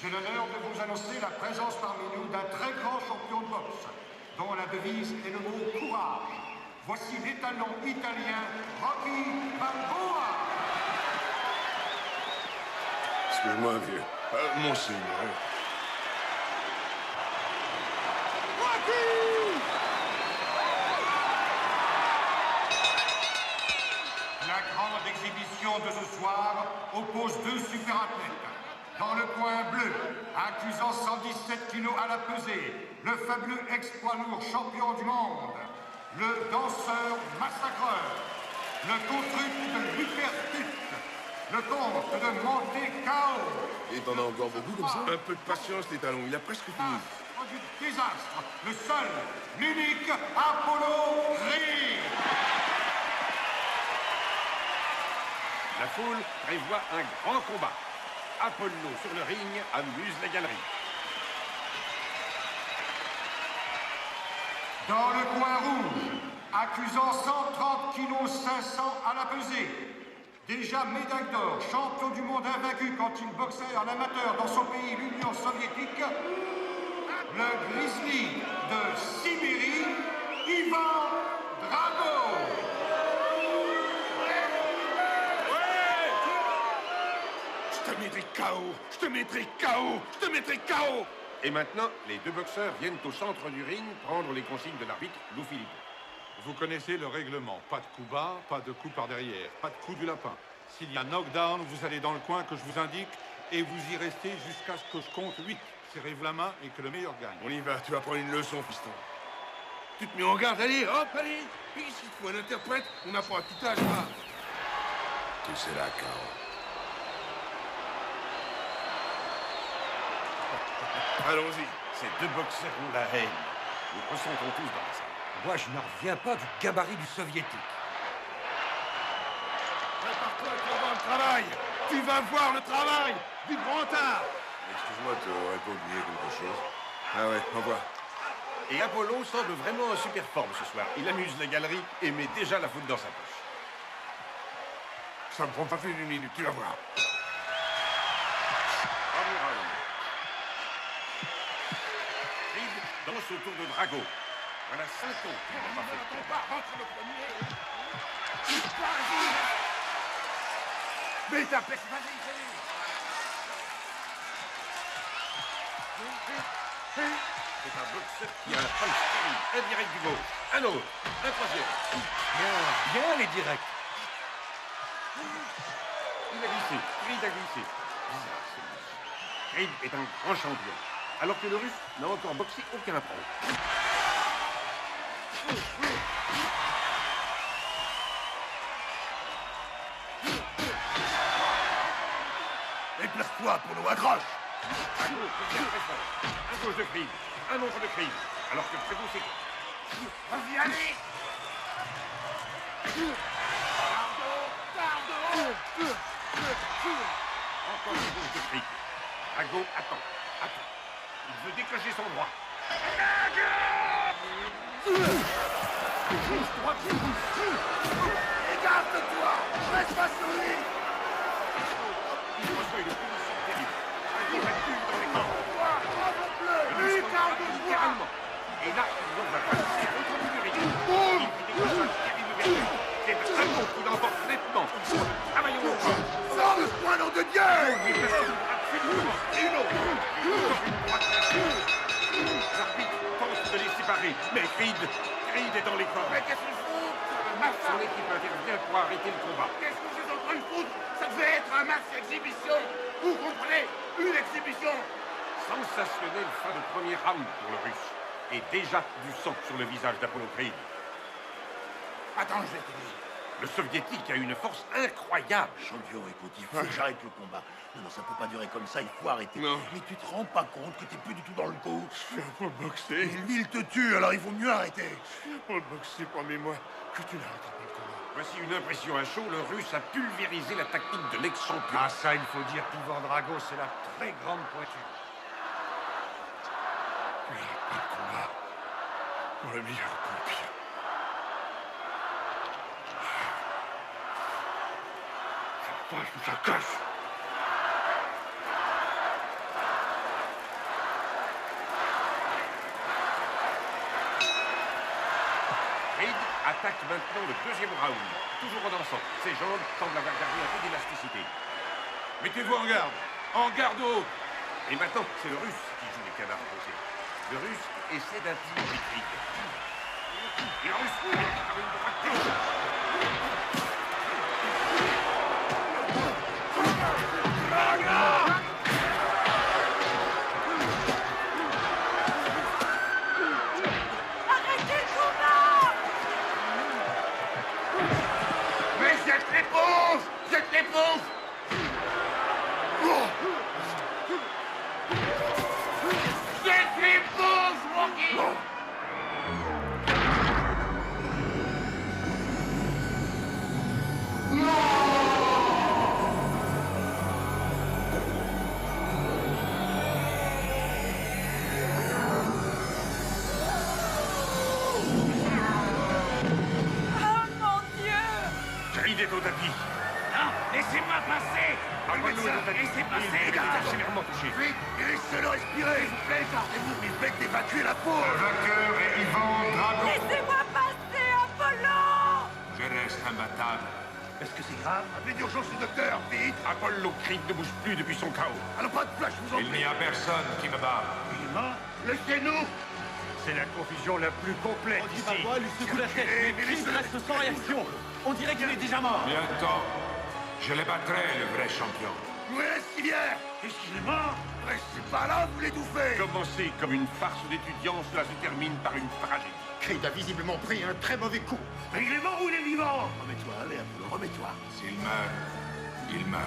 J'ai l'honneur de vous annoncer la présence parmi nous d'un très grand champion de boxe, dont la devise est le mot courage. Voici l'étalon italien Rocky Balboa. Excuse-moi, vieux. Monseigneur. Rocky! La grande exhibition de ce soir oppose deux superathlètes. Dans le coin bleu, accusant 117 kilos à la pesée, le fabuleux ex-poids lourd champion du monde, le danseur massacreur, le contruc de l'hypertute, le comte de Monte Cao. Et t'en as encore beaucoup comme ça? Un peu de patience, les talons, il a presque fini. Du désastre, le seul, l'unique Apollo Creed. La foule prévoit un grand combat. Apollo sur le ring amuse la galerie. Dans le coin rouge, accusant 130 kg 500 à la pesée, déjà médaille d'or, champion du monde invaincu quand il boxait en amateur dans son pays, l'Union soviétique, le grizzly de Sibérie, Ivan Drago. Je te mettrai KO! Je te mettrai KO! Je te mettrai KO! Et maintenant, les deux boxeurs viennent au centre du ring prendre les consignes de l'arbitre, Lou Philippe. Vous connaissez le règlement. Pas de coup bas, pas de coup par derrière, pas de coup du lapin. S'il y a knockdown, vous allez dans le coin que je vous indique et vous y restez jusqu'à ce que je compte 8. Serrez-vous la main et que le meilleur gagne. On y va, tu vas prendre une leçon, fiston. Tu te mets en garde, allez, hop, allez! Puis s'il te faut un interprète, on n'a pas à tout âge, là. Tu sais la KO. Allons-y. Ces deux boxeurs ont la haine. Nous ressentons tous dans la salle. Moi, je n'en reviens pas du gabarit du soviétique. Prépare-toi, tu vas voir le travail! Tu vas voir le travail du grand art! Excuse-moi, tu aurais pas oublié quelque chose? Ah ouais, au revoir. Et Apollo semble vraiment en super forme ce soir. Il amuse la galerie et met déjà la faute dans sa poche. Ça me prend pas plus d'une minute, tu vas voir. Creed danse autour de Drago. Voilà 5 ans qu'il n'a pas fait de combat. Rentre le premier! Mais ta peste, vas-y, C'est un boxeur qui a un punch terrible. Un direct du gauche. Un autre. Un troisième. Bien les directs. Il a glissé. Creed a glissé. Bizarre, celui-ci. Creed est un grand champion. Alors que le Russe n'a encore boxé aucun pro. Déplace-toi, Apollo, accroche! À gauche, c'est bien très fort. Un gauche de Creed. Un autre de Creed. Alors que près vous, c'est... Vas-y, allez! Encore une gauche de Creed. Drago attend. Attend. Il veut décocher son droit. Écarte-toi! Reste pas sur lui! Il reçoit une punition terrible. Un coup recule dans les corps. Littéralement. Et là, il envoie passer à l'autre bout du ring. Il fait décrocher un terrible vertu. C'est Drago qui l'emporte nettement. Travaillons au corps. Sors de ce point, nom de Dieu! Il passe une frappe fulgurante. Et une autre. Encore une droite classique. L'arbitre tente de les séparer. Mais Creed est dans les corps. Mais qu'est-ce qu'ils font? Son équipe intervient pour arrêter le combat. Qu'est-ce que vous êtes en train de foutre? Ça devait être un match exhibition! Vous comprenez? Une exhibition! Sensationnelle fin de premier round pour le Russe. Et déjà du sang sur le visage d'Apollo Creed. Attends, je vais te dire. Le soviétique a une force incroyable. Champion, écoute, il faut que j'arrête le combat. Non, ça peut pas durer comme ça, il faut arrêter. Non. Mais tu te rends pas compte que t'es plus du tout dans le coup? Je viens pas boxer. Et lui, il te tue, alors il vaut mieux arrêter. Je viens pas boxer, promets-moi que tu n'arrêteras pas le combat. Voici une impression à chaud. Le Russe a pulvérisé la tactique de l'ex-champion. Ah ça, il faut dire qu'Ivan Drago, c'est la très grande pointure. Tu n'arrêtes pas le combat. Pour le meilleur ou pour le pire. Ça cache. Attaque maintenant le deuxième round. Toujours en dansant. Ses jambes semblent avoir gardé un peu d'élasticité. Mettez-vous en garde. En garde haute. Et maintenant, c'est le Russe qui joue les canards posés. Le Russe essaie d'intimider Creed. Et le Russe est par une droite gauche. Arrêtez le combat! Mais jette l'éponge! Jette l'éponge! Jette l'éponge, Rocky! Oh mon Dieu! Creed est au tapis. Non, laissez-moi passer. Apollo est au tapis. Laissez passer, Il est gars. sévèrement touché. Vite, laissez-le respirer. S'il vous plaît, gardez-vous, il fait d'évacuer la peau. Le vainqueur est Ivan Drago. Laissez-moi passer, Apollo! Je reste imbattable. Est-ce que c'est grave? Appelez d'urgence le docteur, vite. Apollo Creed ne bouge plus depuis son chaos. Alors pas de flash, je vous en Il prie. n'y a personne qui me bat. Il est mort? Laissez-nous. C'est la confusion la plus complète ici. lui secoue la tête, mais mais Creed reste sans réaction. On dirait qu'il est déjà mort. Bientôt, je les battrai, le vrai champion. Où est Civière? Qu'est-ce qu'il est mort? Restez pas là, vous l'étouffez. Commencé comme une farce d'étudiants, cela se termine par une tragédie. Creed a visiblement pris un très mauvais coup. Mais il est mort ou il est vivant? Remets-toi, allez, Apollo, remets-toi. S'il meurt, il meurt.